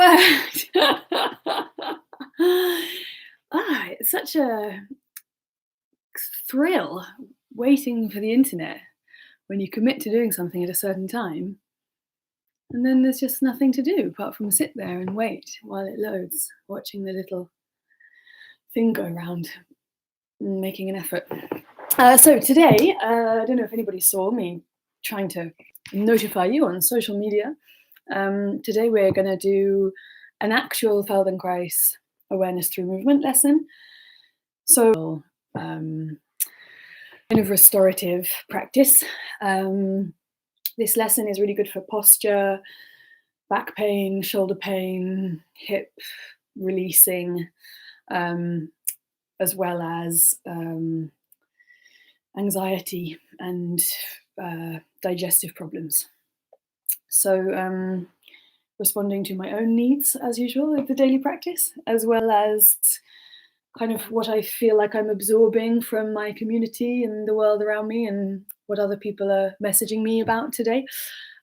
Perfect. It's such a thrill waiting for the internet when you commit to doing something at a certain time, and then there's just nothing to do apart from sit there and wait while it loads, watching the little thing go around, making an effort. So today, I don't know if anybody saw me trying to notify you on social media. Today we're going to do an actual Feldenkrais Awareness through movement lesson. So kind of restorative practice. This lesson is really good for posture, back pain, shoulder pain, hip releasing, as well as anxiety and digestive problems. So responding to my own needs as usual with the daily practice, as well as kind of what I feel like I'm absorbing from my community and the world around me and what other people are messaging me about today.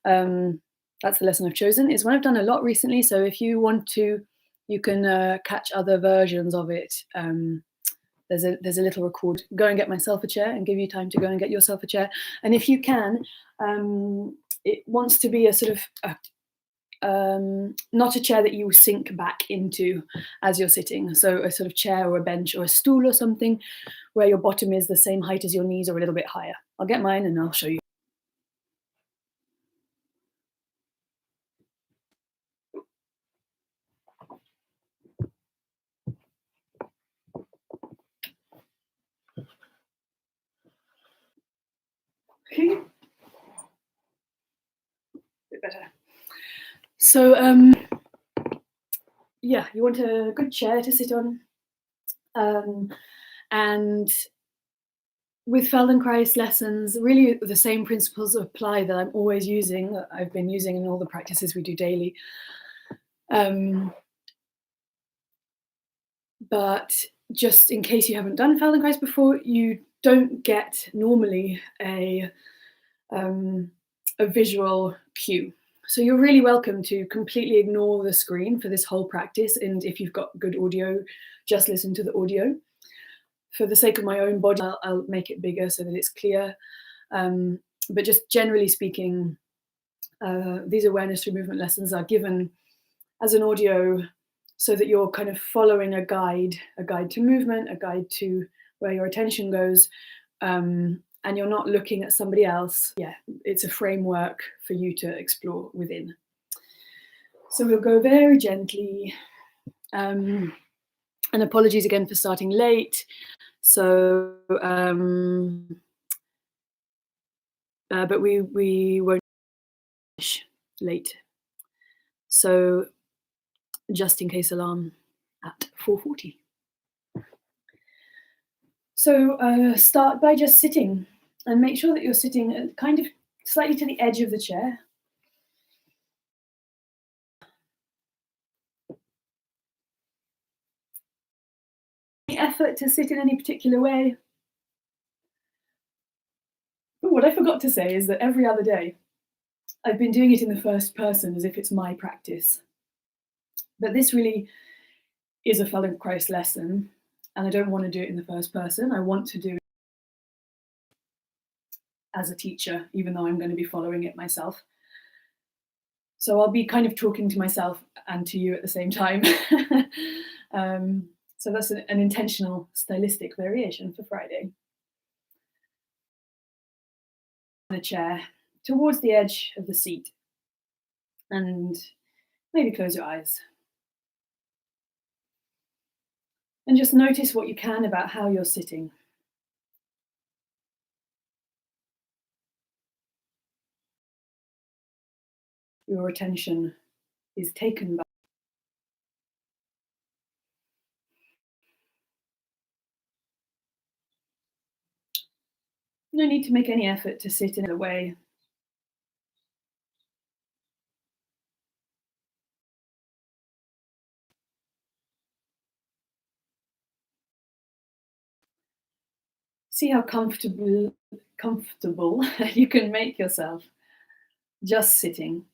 That's the lesson I've chosen. It's one I've done a lot recently, so if you want to, you can catch other versions of it. There's a little record. Go and get myself a chair and give you time to go and get yourself a chair. And if you can, it wants to be a sort of not a chair that you sink back into as you're sitting. So a sort of chair or a bench or a stool or something where your bottom is the same height as your knees or a little bit higher. I'll get mine and I'll show you. Okay. Bit better. So yeah, you want a good chair to sit on. And with Feldenkrais lessons, really the same principles apply that I'm always using, that I've been using in all the practices we do daily. But just in case you haven't done Feldenkrais before, you don't get normally a visual cue. So you're really welcome to completely ignore the screen for this whole practice. And if you've got good audio, just listen to the audio. For the sake of my own body, I'll make it bigger so that it's clear. But just generally speaking, these awareness through movement lessons are given as an audio so that you're kind of following a guide to movement, a guide to where your attention goes, and you're not looking at somebody else. Yeah, it's a framework for you to explore within. So we'll go very gently, and apologies again for starting late. So, but we won't finish late. So just in case alarm at 4:40. So start by just sitting and make sure that you're sitting kind of slightly to the edge of the chair. Any effort to sit in any particular way. But what I forgot to say is that every other day, I've been doing it in the first person as if it's my practice. But this really is a Feldenkrais lesson, and I don't want to do it in the first person. I want to do it as a teacher, even though I'm going to be following it myself. So I'll be kind of talking to myself and to you at the same time. So that's an intentional stylistic variation for Friday. On a chair towards the edge of the seat, and maybe close your eyes. And just notice what you can about how you're sitting. Your attention is taken by. No need to make any effort to sit in a way. See how comfortable you can make yourself just sitting.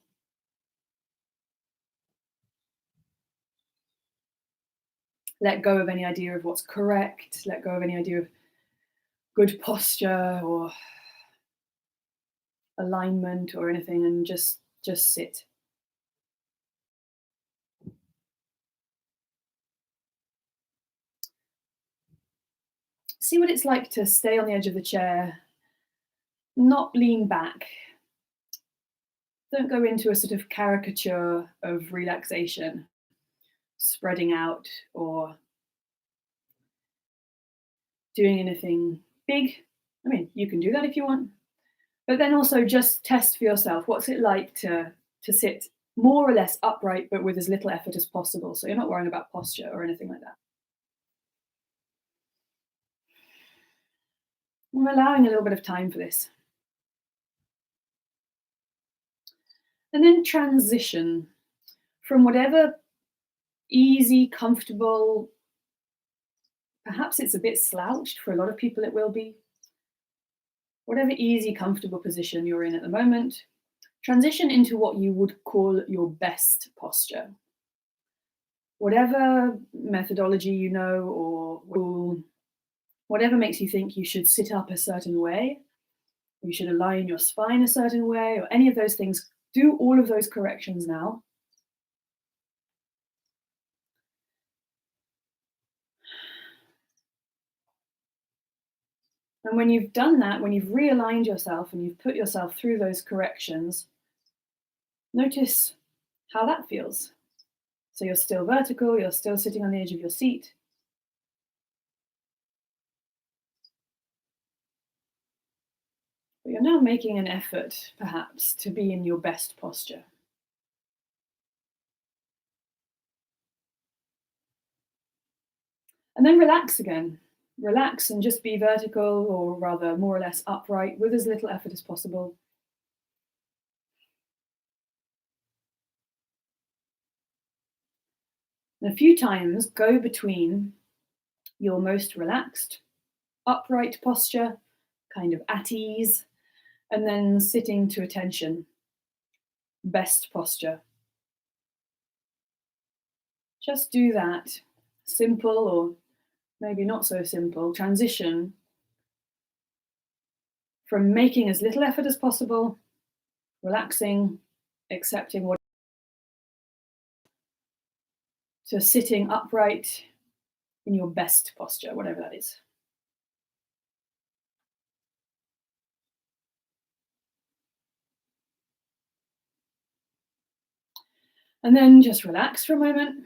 Let go of any idea of what's correct, let go of any idea of good posture or alignment or anything, and just sit. See what it's like to stay on the edge of the chair, not lean back. Don't go into a sort of caricature of relaxation, spreading out or doing anything big. I mean, you can do that if you want, but then also just test for yourself. What's it like to sit more or less upright, but with as little effort as possible? So you're not worrying about posture or anything like that. I'm allowing a little bit of time for this. And then transition from whatever easy, comfortable, perhaps it's a bit slouched, for a lot of people it will be, whatever easy, comfortable position you're in at the moment, transition into what you would call your best posture. Whatever methodology you know or rule, whatever makes you think you should sit up a certain way, you should align your spine a certain way, or any of those things, do all of those corrections now. And when you've done that, when you've realigned yourself and you've put yourself through those corrections, notice how that feels. So you're still vertical, you're still sitting on the edge of your seat. But you're now making an effort, perhaps, to be in your best posture. And then relax again. Relax and just be vertical, or rather more or less upright, with as little effort as possible. And a few times go between your most relaxed, upright posture, kind of at ease, and then sitting to attention, best posture. Just do that simple, or maybe not so simple, transition from making as little effort as possible, relaxing, accepting what, to sitting upright in your best posture, whatever that is. And then just relax for a moment.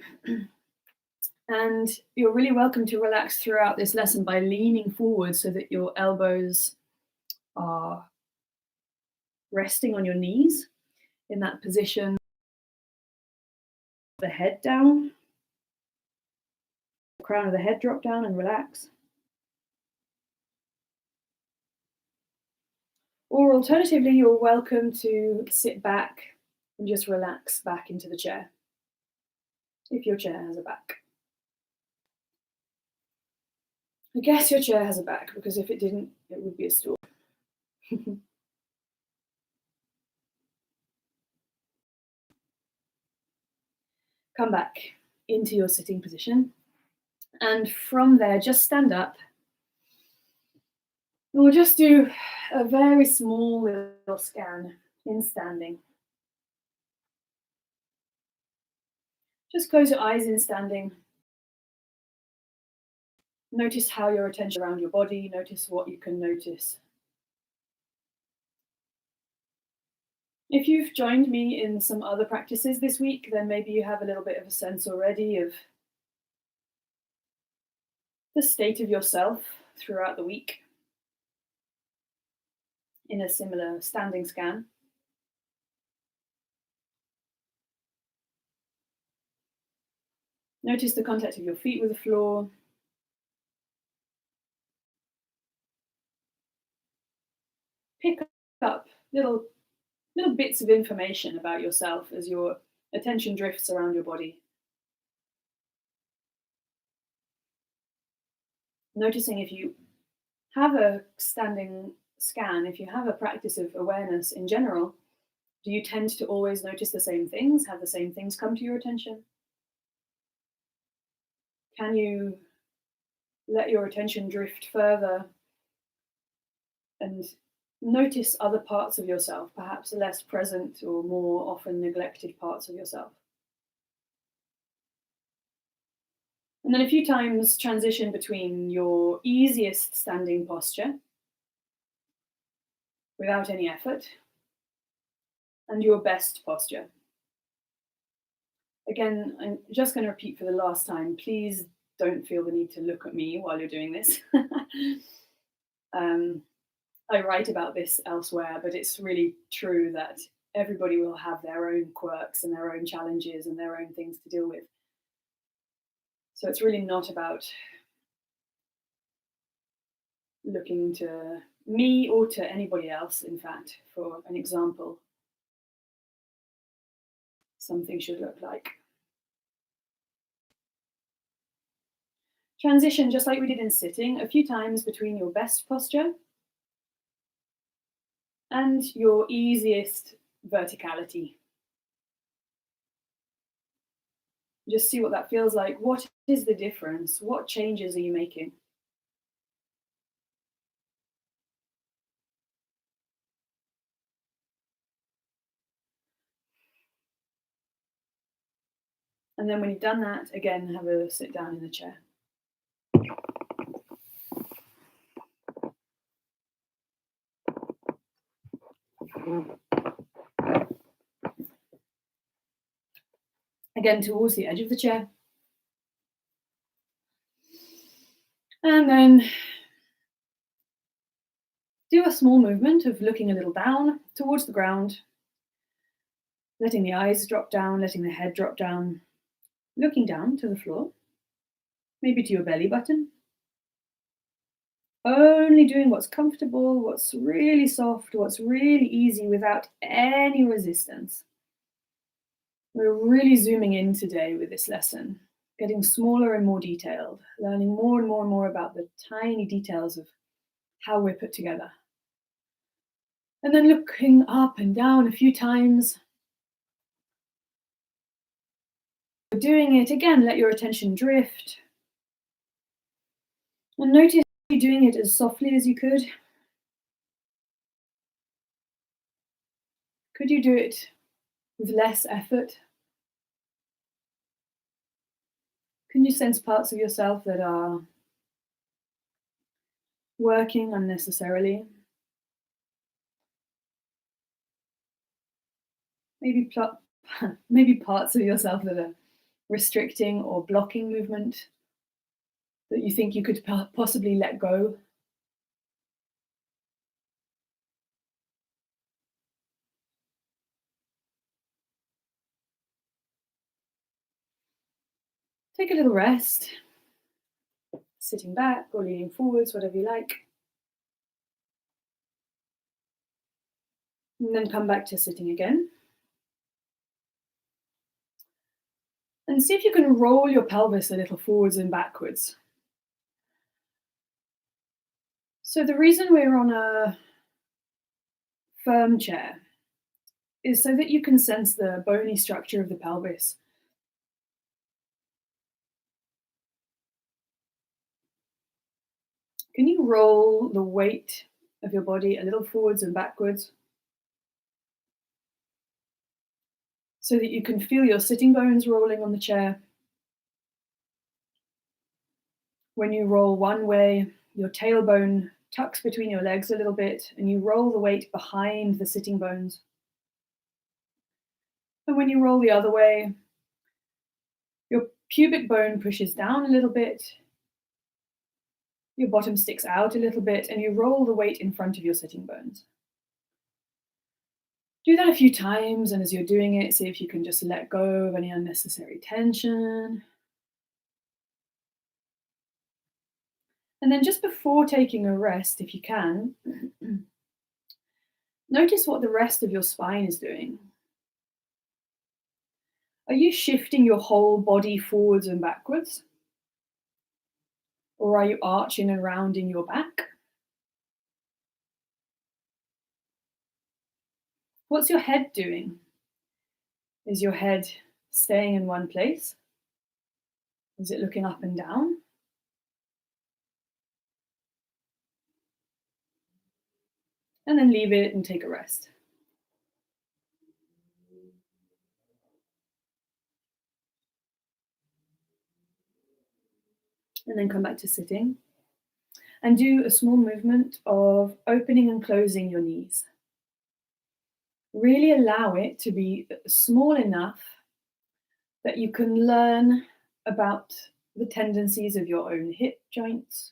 And you're really welcome to relax throughout this lesson by leaning forward so that your elbows are resting on your knees in that position. The head down, the crown of the head drop down and relax. Or alternatively, you're welcome to sit back and just relax back into the chair, if your chair has a back. I guess your chair has a back, because if it didn't, it would be a stool. Come back into your sitting position. And from there, just stand up. And we'll just do a very small little scan in standing. Just close your eyes in standing. Notice how your attention around your body, notice what you can notice. If you've joined me in some other practices this week, then maybe you have a little bit of a sense already of the state of yourself throughout the week in a similar standing scan. Notice the contact of your feet with the floor. Pick up little bits of information about yourself as your attention drifts around your body. Noticing if you have a standing scan, if you have a practice of awareness in general, do you tend to always notice the same things, have the same things come to your attention? Can you let your attention drift further and notice other parts of yourself, perhaps less present or more often neglected parts of yourself? And then a few times transition between your easiest standing posture without any effort and your best posture. Again, I'm just going to repeat for the last time. Please don't feel the need to look at me while you're doing this. I write about this elsewhere, but it's really true that everybody will have their own quirks and their own challenges and their own things to deal with. So it's really not about looking to me or to anybody else, in fact, for an example. Something should look like. Transition, just like we did in sitting, a few times between your best posture and your easiest verticality. Just see what that feels like. What is the difference? What changes are you making? And then when you've done that, again, have a sit down in the chair. Again, towards the edge of the chair. And then do a small movement of looking a little down towards the ground, letting the eyes drop down, letting the head drop down, looking down to the floor, maybe to your belly button. Only doing what's comfortable, what's really soft, what's really easy without any resistance. We're really zooming in today with this lesson, getting smaller and more detailed, learning more and more and more about the tiny details of how we're put together. And then looking up and down a few times. Doing it again, let your attention drift. And notice you doing it as softly as you could. Could you do it with less effort? Can you sense parts of yourself that are working unnecessarily? Maybe parts of yourself that are restricting or blocking movement that you think you could possibly let go. Take a little rest, sitting back or leaning forwards, whatever you like. And then come back to sitting again. And see if you can roll your pelvis a little forwards and backwards. So the reason we're on a firm chair is so that you can sense the bony structure of the pelvis. Can you roll the weight of your body a little forwards and backwards so that you can feel your sitting bones rolling on the chair? When you roll one way, your tailbone tucks between your legs a little bit and you roll the weight behind the sitting bones. And when you roll the other way, your pubic bone pushes down a little bit, your bottom sticks out a little bit, and you roll the weight in front of your sitting bones. Do that a few times, and as you're doing it, see if you can just let go of any unnecessary tension. And then just before taking a rest, if you can, notice what the rest of your spine is doing. Are you shifting your whole body forwards and backwards? Or are you arching and rounding your back? What's your head doing? Is your head staying in one place? Is it looking up and down? And then leave it and take a rest. And then come back to sitting. And do a small movement of opening and closing your knees. Really allow it to be small enough that you can learn about the tendencies of your own hip joints.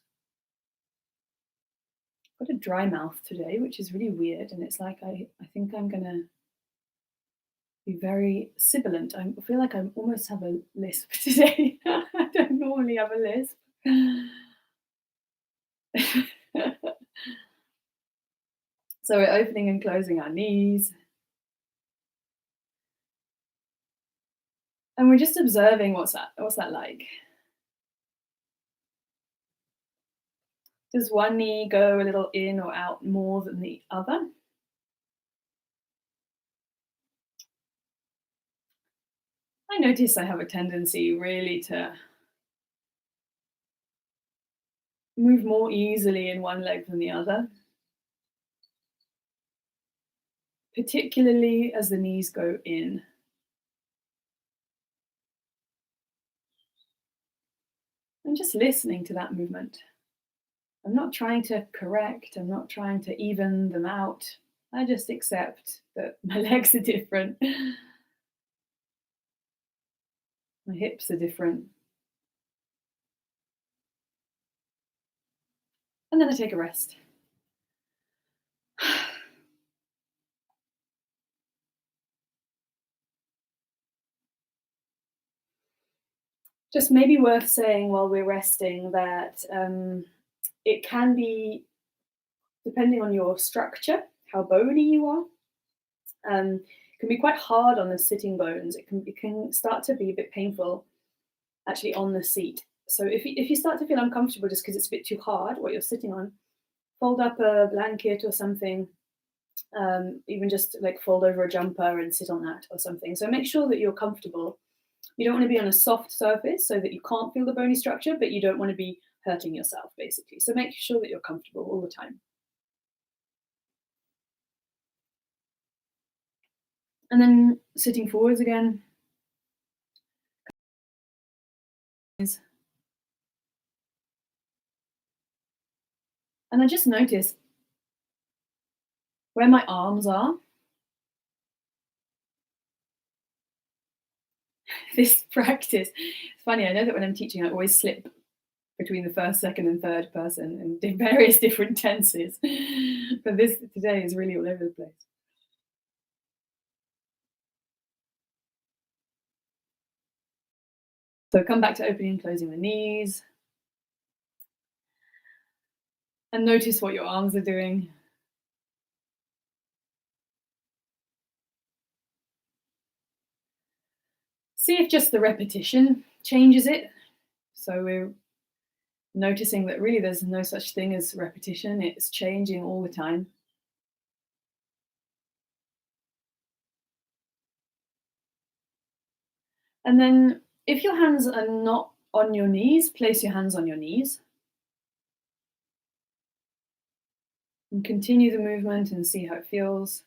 I've got a dry mouth today, which is really weird. And it's like, I think I'm going to be very sibilant. I feel like I almost have a lisp today. I don't normally have a lisp. So we're opening and closing our knees. And we're just observing what's that like. Does one knee go a little in or out more than the other? I notice I have a tendency really to move more easily in one leg than the other, particularly as the knees go in. I'm just listening to that movement. I'm not trying to correct, I'm not trying to even them out. I just accept that my legs are different. My hips are different. And then I take a rest. Just maybe worth saying while we're resting that it can be, depending on your structure, how bony you are, can be quite hard on the sitting bones. It can start to be a bit painful actually on the seat. So if you start to feel uncomfortable just because it's a bit too hard what you're sitting on, fold up a blanket or something, even just like fold over a jumper and sit on that or something. So make sure that you're comfortable. You don't want to be on a soft surface so that you can't feel the bony structure, but you don't want to be hurting yourself, basically. So make sure that you're comfortable all the time. And then sitting forwards again. And I just notice where my arms are. This practice, it's funny, I know that when I'm teaching, I always slip between the first, second, and third person in various different tenses. But this today is really all over the place. So come back to opening and closing the knees. And notice what your arms are doing. See if just the repetition changes it. So we're noticing that really there's no such thing as repetition. It's changing all the time. And then if your hands are not on your knees, place your hands on your knees. And continue the movement and see how it feels.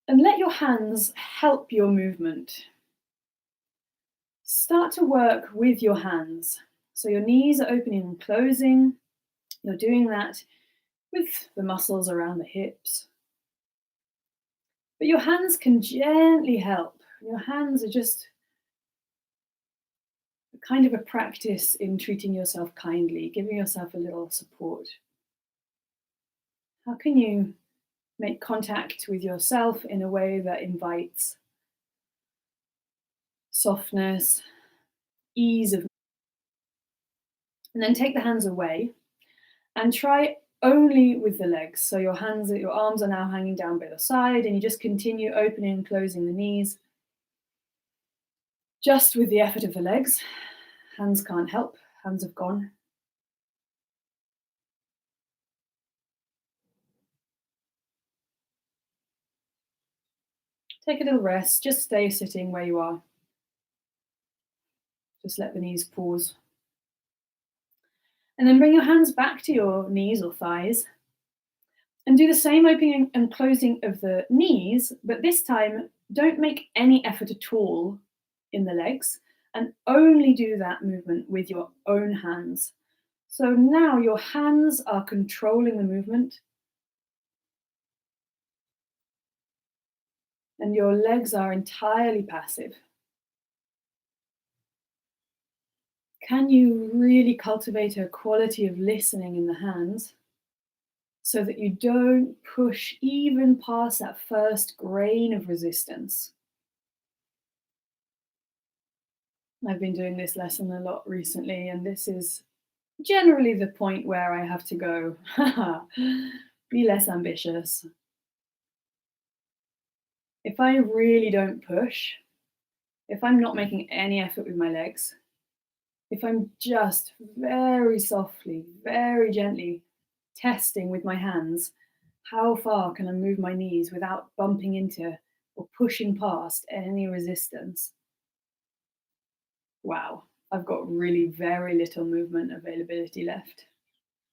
And let your hands help your movement. Start to work with your hands. So your knees are opening and closing. You're doing that with the muscles around the hips. But your hands can gently help. Your hands are just kind of a practice in treating yourself kindly, giving yourself a little support. How can you make contact with yourself in a way that invites softness, ease of, and then take the hands away and try only with the legs. So your arms are now hanging down by the side, and you just continue opening and closing the knees just with the effort of the legs. Hands can't help, hands have gone. Take a little rest, just stay sitting where you are. Just let the knees pause. And then bring your hands back to your knees or thighs and do the same opening and closing of the knees, but this time don't make any effort at all in the legs and only do that movement with your own hands. So now your hands are controlling the movement and your legs are entirely passive. Can you really cultivate a quality of listening in the hands so that you don't push even past that first grain of resistance? I've been doing this lesson a lot recently, and this is generally the point where I have to go, be less ambitious. If I really don't push, if I'm not making any effort with my legs, if I'm just very softly, very gently testing with my hands, how far can I move my knees without bumping into or pushing past any resistance? Wow, I've got really very little movement availability left.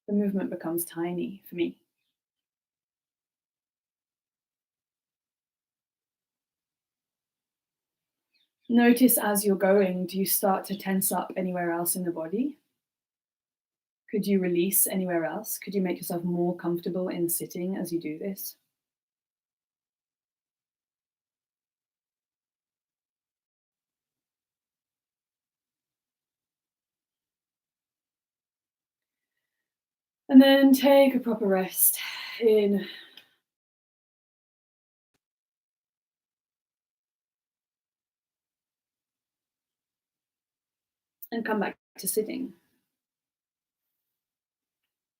The movement becomes tiny for me. Notice as you're going, do you start to tense up anywhere else in the body? Could you release anywhere else? Could you make yourself more comfortable in sitting as you do this? And then take a proper rest in. And come back to sitting.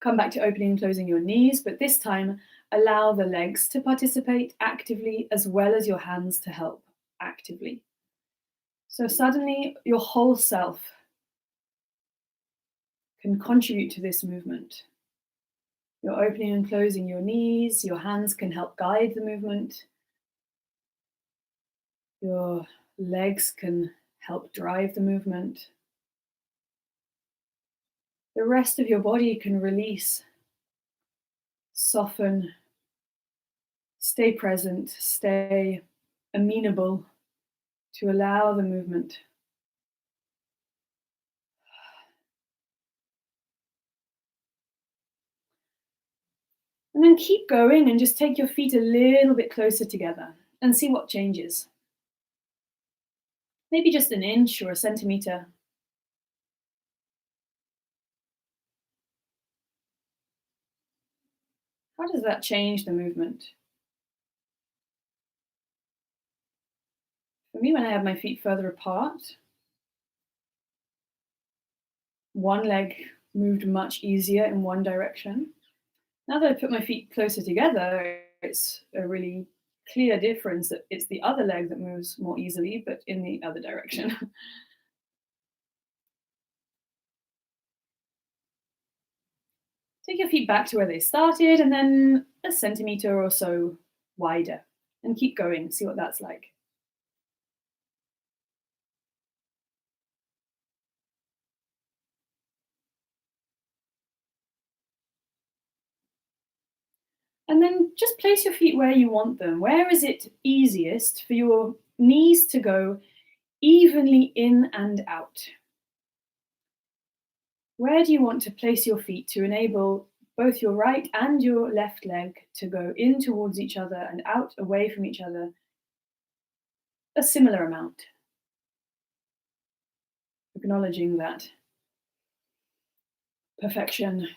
Come back to opening and closing your knees, but this time allow the legs to participate actively as well as your hands to help actively. So suddenly your whole self can contribute to this movement. You're opening and closing your knees, your hands can help guide the movement. Your legs can help drive the movement. The rest of your body can release, soften, stay present, stay amenable to allow the movement. And then keep going and just take your feet a little bit closer together and see what changes. Maybe just an inch or a centimeter. How does that change the movement? For me, when I have my feet further apart, one leg moved much easier in one direction. Now that I put my feet closer together, it's a really clear difference that it's the other leg that moves more easily, but in the other direction. Take your feet back to where they started and then a centimeter or so wider. And keep going, see what that's like. And then just place your feet where you want them. Where is it easiest for your knees to go evenly in and out? Where do you want to place your feet to enable both your right and your left leg to go in towards each other and out away from each other a similar amount? Acknowledging that perfection,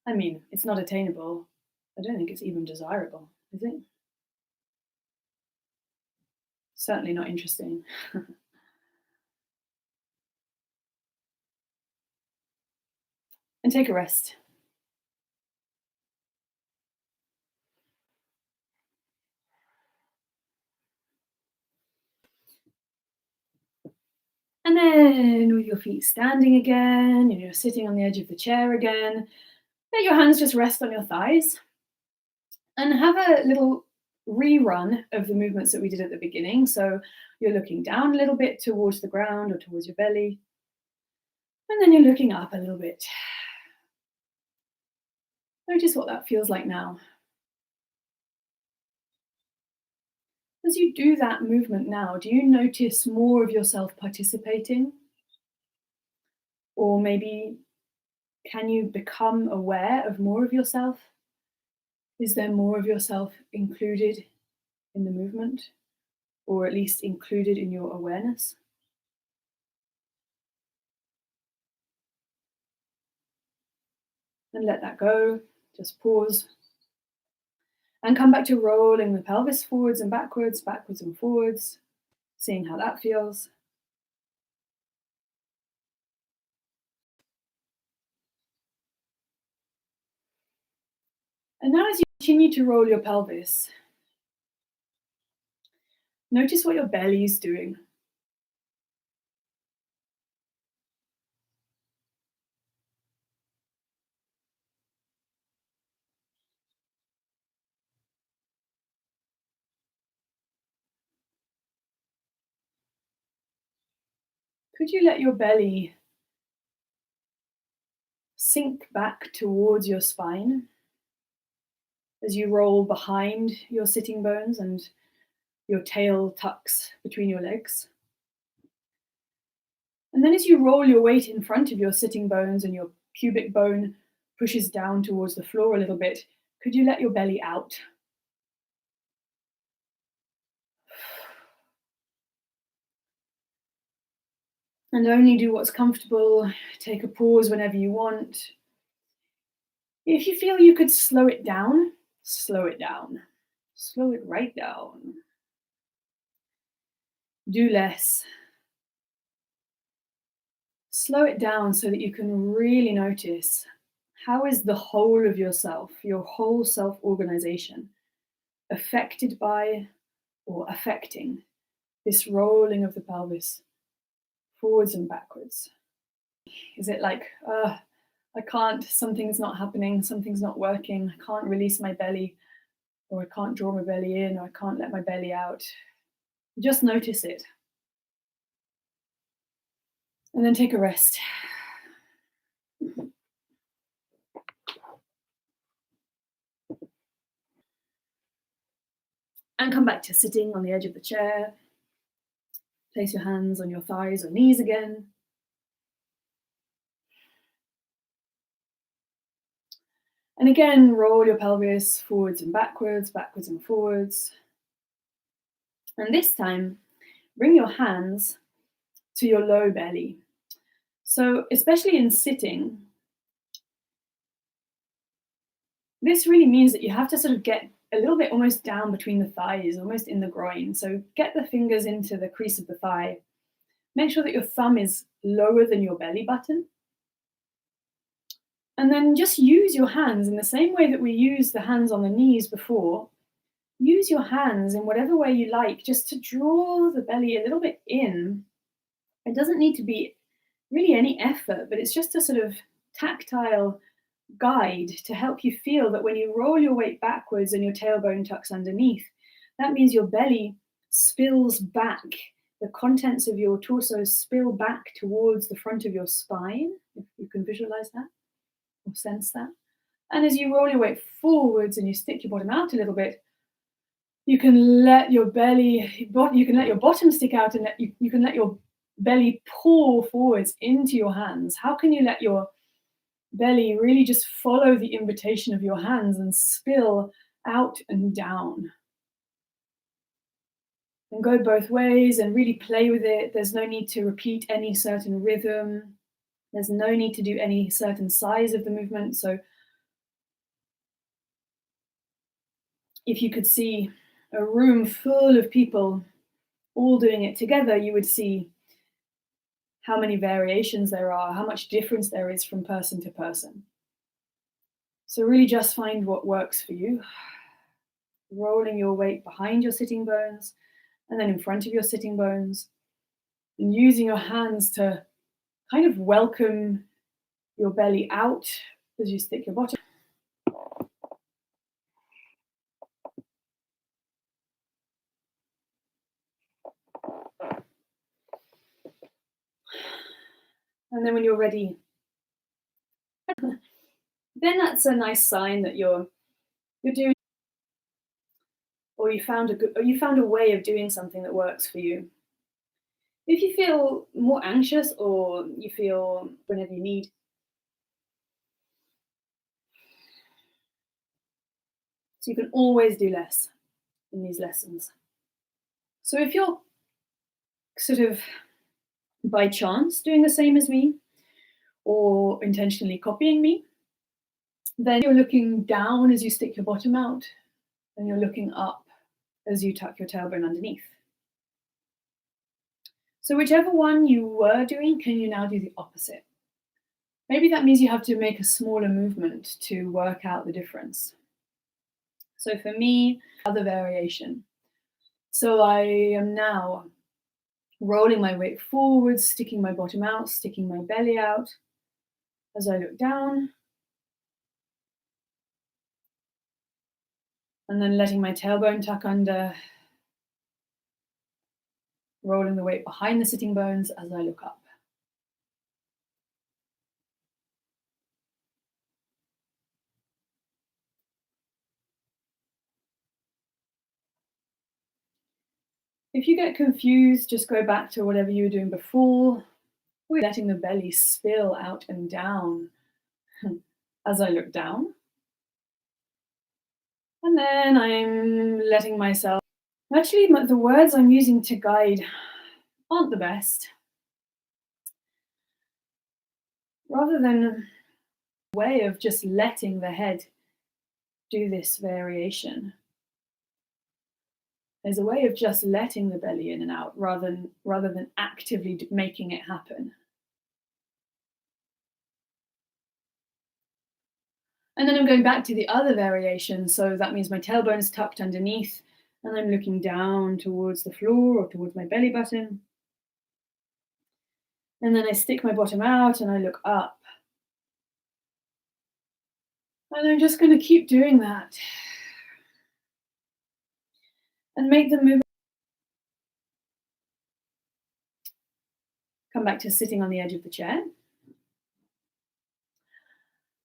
I mean, it's not attainable. I don't think it's even desirable, is it? Certainly not interesting. And take a rest. And then with your feet standing again, and you're sitting on the edge of the chair again, let your hands just rest on your thighs and have a little rerun of the movements that we did at the beginning. So you're looking down a little bit towards the ground or towards your belly, and then you're looking up a little bit. Notice what that feels like now. As you do that movement now, do you notice more of yourself participating? Or maybe can you become aware of more of yourself? Is there more of yourself included in the movement, or at least included in your awareness? And let that go. Just pause. And come back to rolling the pelvis forwards and backwards, backwards and forwards, seeing how that feels. And now as you continue to roll your pelvis, notice what your belly is doing. Could you let your belly sink back towards your spine as you roll behind your sitting bones and your tail tucks between your legs? And then as you roll your weight in front of your sitting bones and your pubic bone pushes down towards the floor a little bit, could you let your belly out? And only do what's comfortable. Take a pause whenever you want. If you feel you could slow it down, slow it down. Slow it right down. Do less. Slow it down so that you can really notice how is the whole of yourself, your whole self-organization, affected by or affecting this rolling of the pelvis forwards and backwards. Is it like, I can't, something's not happening, something's not working, I can't release my belly, or I can't draw my belly in, or I can't let my belly out? Just notice it. And then take a rest. And come back to sitting on the edge of the chair. Place your hands on your thighs or knees again. And again, roll your pelvis forwards and backwards, backwards and forwards. And this time, bring your hands to your low belly. So, especially in sitting, this really means that you have to sort of get a little bit almost down between the thighs, almost in the groin. So get the fingers into the crease of the thigh. Make sure that your thumb is lower than your belly button. And then just use your hands in the same way that we used the hands on the knees before. Use your hands in whatever way you like, just to draw the belly a little bit in. It doesn't need to be really any effort, but it's just a sort of tactile guide to help you feel that when you roll your weight backwards and your tailbone tucks underneath, that means your belly spills back. The contents of your torso spill back towards the front of your spine, if you can visualize that or sense that. And as you roll your weight forwards and you stick your bottom out a little bit, you can let your belly, you can let your bottom stick out, and you can let your belly pour forwards into your hands. How can you let your belly really just follow the invitation of your hands and spill out and down? And go both ways and really play with it. There's no need to repeat any certain rhythm. There's no need to do any certain size of the movement. So if you could see a room full of people all doing it together, you would see how many variations there are, how much difference there is from person to person. So really just find what works for you. Rolling your weight behind your sitting bones and then in front of your sitting bones, and using your hands to kind of welcome your belly out as you stick your bottom. And then when you're ready, then that's a nice sign that you're doing, or you found a way of doing something that works for you. If you feel more anxious or you feel whenever you need, so you can always do less in these lessons. So if you're sort of by chance doing the same as me or intentionally copying me, then you're looking down as you stick your bottom out and you're looking up as you tuck your tailbone underneath. So whichever one you were doing, can you now do the opposite? Maybe that means you have to make a smaller movement to work out the difference. So for me, other variation. So I am now rolling my weight forward, sticking my bottom out, sticking my belly out as I look down. And then letting my tailbone tuck under, rolling the weight behind the sitting bones as I look up. If you get confused, just go back to whatever you were doing before. We're letting the belly spill out and down as I look down. And then I'm letting myself, actually the words I'm using to guide aren't the best. Rather than a way of just letting the head do this variation, there's a way of just letting the belly in and out rather than actively making it happen. And then I'm going back to the other variation. So that means my tailbone is tucked underneath and I'm looking down towards the floor or towards my belly button. And then I stick my bottom out and I look up. And I'm just going to keep doing that. And make the movement. Come back to sitting on the edge of the chair.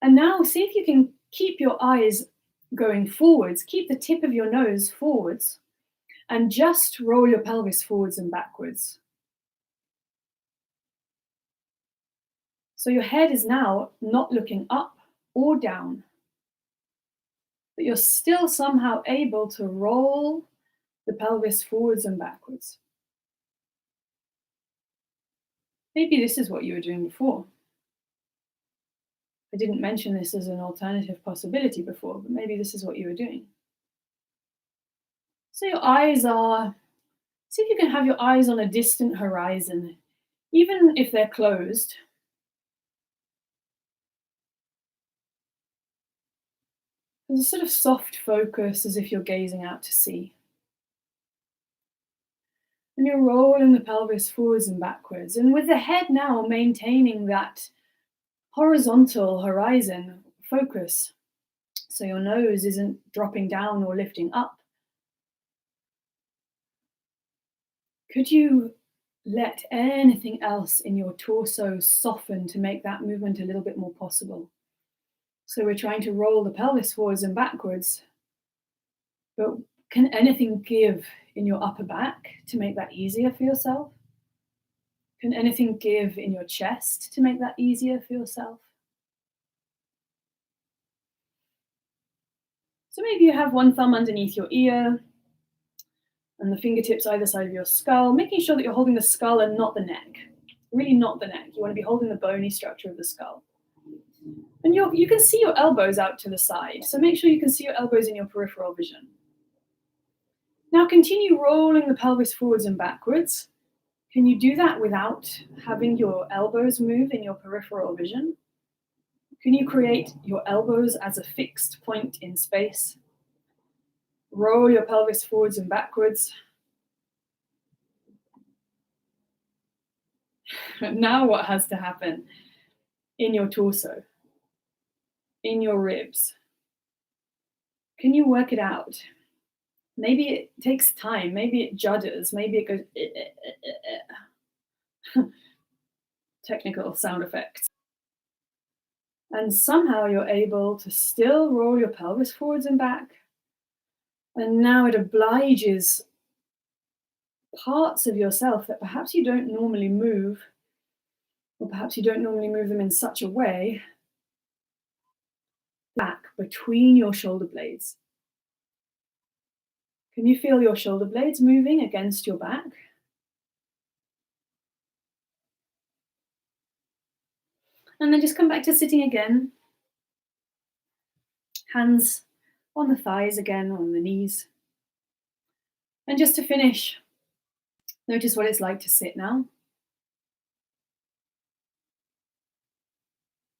And now see if you can keep your eyes going forwards, keep the tip of your nose forwards, and just roll your pelvis forwards and backwards. So your head is now not looking up or down, but you're still somehow able to roll the pelvis forwards and backwards. Maybe this is what you were doing before. I didn't mention this as an alternative possibility before, but maybe this is what you were doing. So your eyes are, see if you can have your eyes on a distant horizon, even if they're closed. There's a sort of soft focus as if you're gazing out to sea. And you're rolling the pelvis forwards and backwards. And with the head now maintaining that horizontal horizon focus. So your nose isn't dropping down or lifting up. Could you let anything else in your torso soften to make that movement a little bit more possible? So we're trying to roll the pelvis forwards and backwards, but can anything give in your upper back to make that easier for yourself? Can anything give in your chest to make that easier for yourself? So maybe you have one thumb underneath your ear and the fingertips either side of your skull, making sure that you're holding the skull and not the neck. Really not the neck. You want to be holding the bony structure of the skull. And you can see your elbows out to the side, so make sure you can see your elbows in your peripheral vision. Now continue rolling the pelvis forwards and backwards. Can you do that without having your elbows move in your peripheral vision? Can you create your elbows as a fixed point in space? Roll your pelvis forwards and backwards. Now what has to happen in your torso, in your ribs? Can you work it out? Maybe it takes time, maybe it judders, maybe it goes. technical sound effects. And somehow you're able to still roll your pelvis forwards and back. And now it obliges parts of yourself that perhaps you don't normally move, or perhaps you don't normally move them in such a way, back between your shoulder blades. Can you feel your shoulder blades moving against your back? And then just come back to sitting again. Hands on the thighs again, on the knees. And just to finish, notice what it's like to sit now.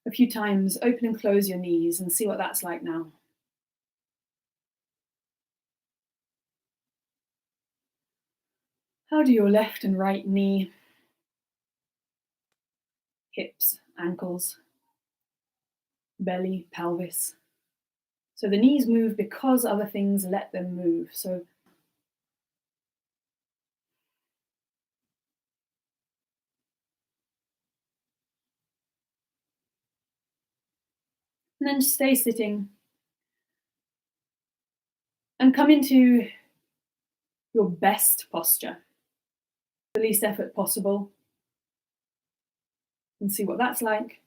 A few times, open and close your knees and see what that's like now. How do your left and right knee, hips, ankles, belly, pelvis? So the knees move because other things let them move. So and then stay sitting and come into your best posture, the least effort possible, and see what that's like.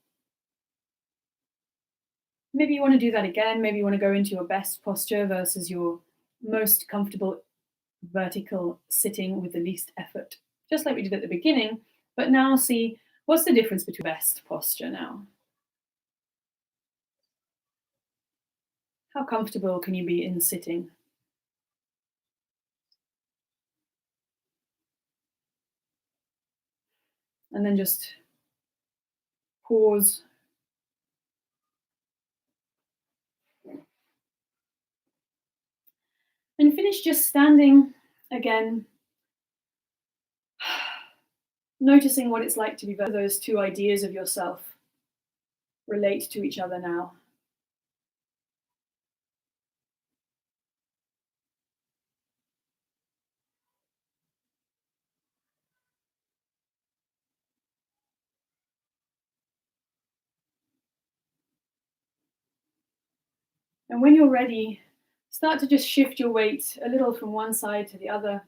Maybe you want to do that again. Maybe you want to go into your best posture versus your most comfortable vertical sitting with the least effort, just like we did at the beginning. But now see, what's the difference between best posture now? How comfortable can you be in sitting? And then just pause. And finish just standing again, noticing what it's like to be those two ideas of yourself relate to each other now. And when you're ready, start to just shift your weight a little from one side to the other.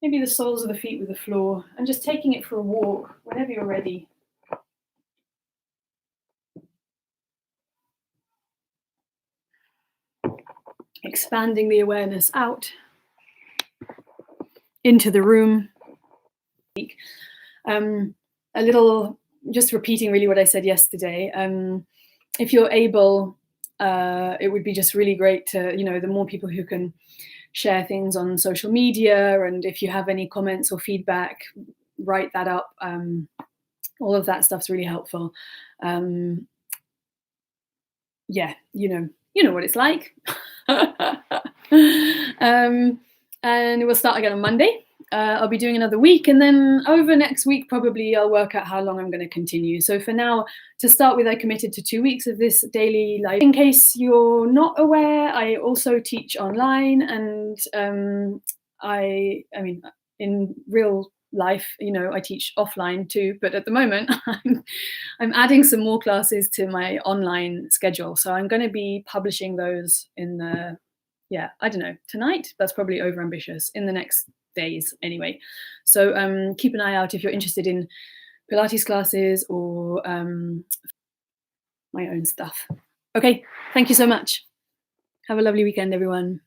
Maybe the soles of the feet with the floor, and just taking it for a walk whenever you're ready. Expanding the awareness out into the room. A little, just repeating really what I said yesterday. If you're able, it would be just really great to, the more people who can share things on social media, and if you have any comments or feedback, write that up. All of that stuff's really helpful. Yeah, you know what it's like. And we'll start again on Monday. I'll be doing another week, and then over next week probably I'll work out how long I'm going to continue. So for now, to start with, I committed to 2 weeks of this daily life. In case you're not aware, I also teach online, and I mean in real life, I teach offline too, but at the moment I'm adding some more classes to my online schedule, so I'm going to be publishing those in the I don't know, tonight. That's probably overambitious. In the next days anyway. So keep an eye out if you're interested in Pilates classes or my own stuff. Okay, thank you so much. Have a lovely weekend, everyone.